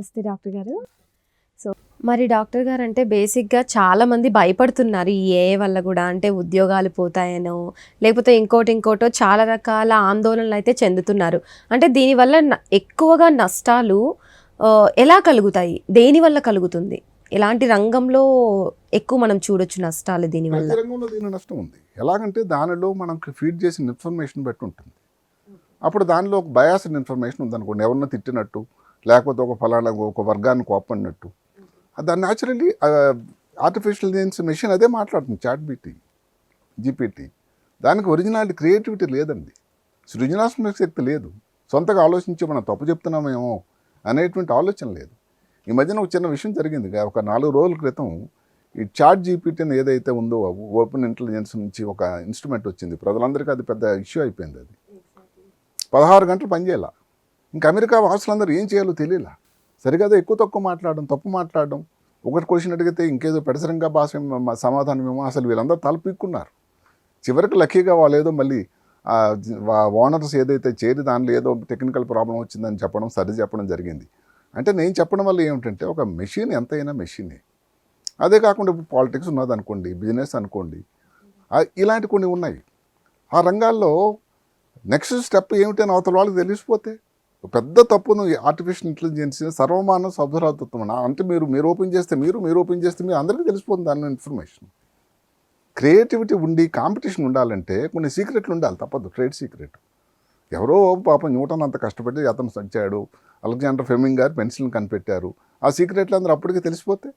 నమస్తే డాక్టర్ గారు. సో మరి డాక్టర్ గారు అంటే బేసిక్‌గా చాలామంది భయపడుతున్నారు ఈ ఏఐ వల్ల గూడా. అంటే ఉద్యోగాలు పోతాయనో, లేకపోతే ఇంకోటో చాలా రకాల ఆందోళనలైతే చెందుతున్నారు. అంటే దీనివల్ల ఎక్కువగా నష్టాలు ఎలా కలుగుతాయి? దేనివల్ల కలుగుతుంది? ఎలాంటి రంగంలో ఎక్కువ మనం చూడొచ్చు నష్టాలు దీనివల్ల? ప్రతి రంగంలో దీని నష్టం ఉంది. ఎలాగంటే దానిలో మనకు ఫీడ్ చేసిన ఇన్ఫర్మేషన్ బట్టి ఉంటుంది. అప్పుడు దానిలో ఒక బయాస్డ్ ఇన్ఫర్మేషన్ ఉందనుకోండి, ఎవరినో తిట్టినట్టు, లేకపోతే ఒక ఫలానా ఒక వర్గాన్ని కోపడినట్టు, దాన్ని న్యాచురల్లీ ఆర్టిఫిషియల్ ఇంటెలిజెన్స్ మెషిన్ అదే మాట్లాడుతుంది. జీపీటీ దానికి ఒరిజినాలిటీ, క్రియేటివిటీ లేదండి, సృజనాత్మక శక్తి లేదు, సొంతగా ఆలోచించి మనం తప్పు చెప్తున్నామేమో అనేటువంటి ఆలోచన లేదు. ఈ మధ్యన ఒక చిన్న విషయం జరిగింది. ఒక 4 రోజుల క్రితం ఈ జీపీటీ అని ఏదైతే ఉందో, ఓపెన్ ఇంటెలిజెన్స్ నుంచి ఒక ఇన్స్ట్రుమెంట్ వచ్చింది. ప్రజలందరికీ అది పెద్ద ఇష్యూ అయిపోయింది. అది 16 గంటలు పనిచేయాల. ఇంకా అమెరికా వాసులందరూ ఏం చేయాలో తెలియలా. సరిగ్గా ఎక్కువ తక్కువ మాట్లాడడం, తప్పు మాట్లాడడం, ఒకటి క్వశ్చన్ అడిగితే ఇంకేదో పెడసరంగా భాష సమాధానమేమో, అసలు వీళ్ళందరూ తల పీక్కున్నారు. చివరికి లక్కీగా వాళ్ళు ఏదో మళ్ళీ ఓనర్స్ ఏదైతే చేరి దానిలో ఏదో టెక్నికల్ ప్రాబ్లం వచ్చిందని చెప్పడం, సరి చెప్పడం జరిగింది. అంటే నేను చెప్పడం వల్ల ఏమిటంటే, ఒక మెషిన్ ఎంతైనా మెషినే. అదే కాకుండా ఇప్పుడు పాలిటిక్స్ ఉన్నదనుకోండి, బిజినెస్ అనుకోండి, ఇలాంటి కొన్ని ఉన్నాయి. ఆ రంగాల్లో నెక్స్ట్ స్టెప్ ఏమిటని అవతల వాళ్ళకి తెలిసిపోతే పెద్ద తప్పును ఆర్టిఫిషియల్ ఇంటెలిజెన్స్ సర్వమాన సభ్యరాతత్వం అంటే మీరు ఓపెన్ చేస్తే మీరు ఓపెన్ చేస్తే మీరు అందరికీ తెలిసిపోతుంది దాని ఇన్ఫర్మేషన్. క్రియేటివిటీ ఉండి కాంపిటీషన్ ఉండాలంటే కొన్ని సీక్రెట్లు ఉండాలి, తప్పదు. ట్రేడ్ సీక్రెట్ ఎవరో పాపం న్యూటన్ అంత కష్టపడి అతను సంచాడు, అలెగ్జాండర్ ఫ్లెమింగ్ గారు పెన్సిల్ని కనిపెట్టారు. ఆ సీక్రెట్లు అందరూ అప్పటికే తెలిసిపోతే